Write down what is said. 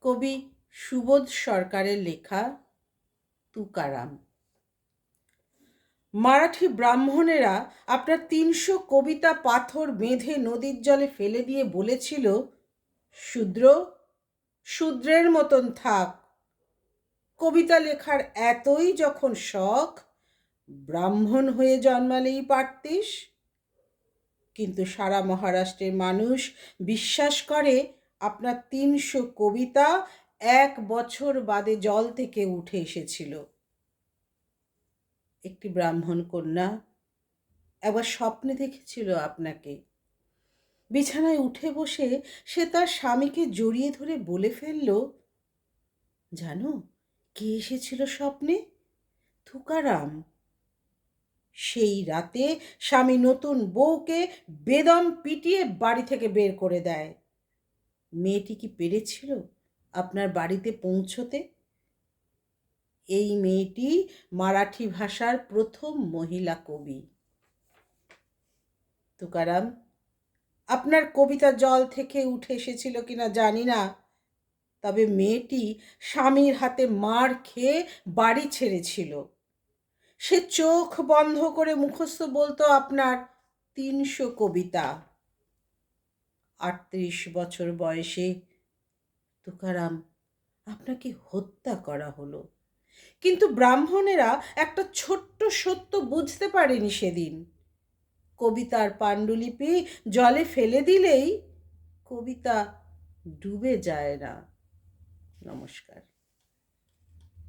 কবি সুবোধ সরকারের লেখা তুকারাম। মারাঠি ব্রাহ্মণেরা আপনার ৩০০ কবিতা পাথর বেঁধে নদীর জলে ফেলে দিয়ে বলেছিল, শূদ্র শূদ্রের মতন থাক, কবিতা লেখার এতই যখন শখ, ব্রাহ্মণ হয়ে জন্মালেই পারতিস। কিন্তু সারা মহারাষ্ট্রের মানুষ বিশ্বাস করে আপনার ৩০০ কবিতা ১ বছর বাদে জল থেকে উঠে এসেছিল। একটি ব্রাহ্মণ কন্যা একবার স্বপ্নে দেখেছিল আপনাকে। বিছানায় উঠে বসে সে তার স্বামীকে জড়িয়ে ধরে বলে ফেলল, জানো কে এসেছিল স্বপ্নে? তুকারাম। সেই রাতে স্বামী নতুন বউকে বেদম পিটিয়ে বাড়ি থেকে বের করে দেয়। মেয়েটি কি পেরেছিল আপনার বাড়িতে পৌঁছতে? এই মেয়েটি মারাঠি ভাষার প্রথম মহিলা কবি। তুকারাম, আপনার কবিতা জল থেকে উঠে এসেছিল কিনা জানি না, তবে মেয়েটি স্বামীর হাতে মার খেয়ে বাড়ি ছেড়েছিল। সে চোখ বন্ধ করে মুখস্থ বলতো আপনার ৩০০ কবিতা। ৩৮ বছর বয়সে তুকারাম আপনাকে হত্যা করা হলো। কিন্তু ব্রাহ্মণেরা একটা ছোট্ট সত্য বুঝতে পারেনি সেদিন। কবিতার পাণ্ডুলিপি জলে ফেলে দিলেই কবিতা ডুবে যায় না। নমস্কার।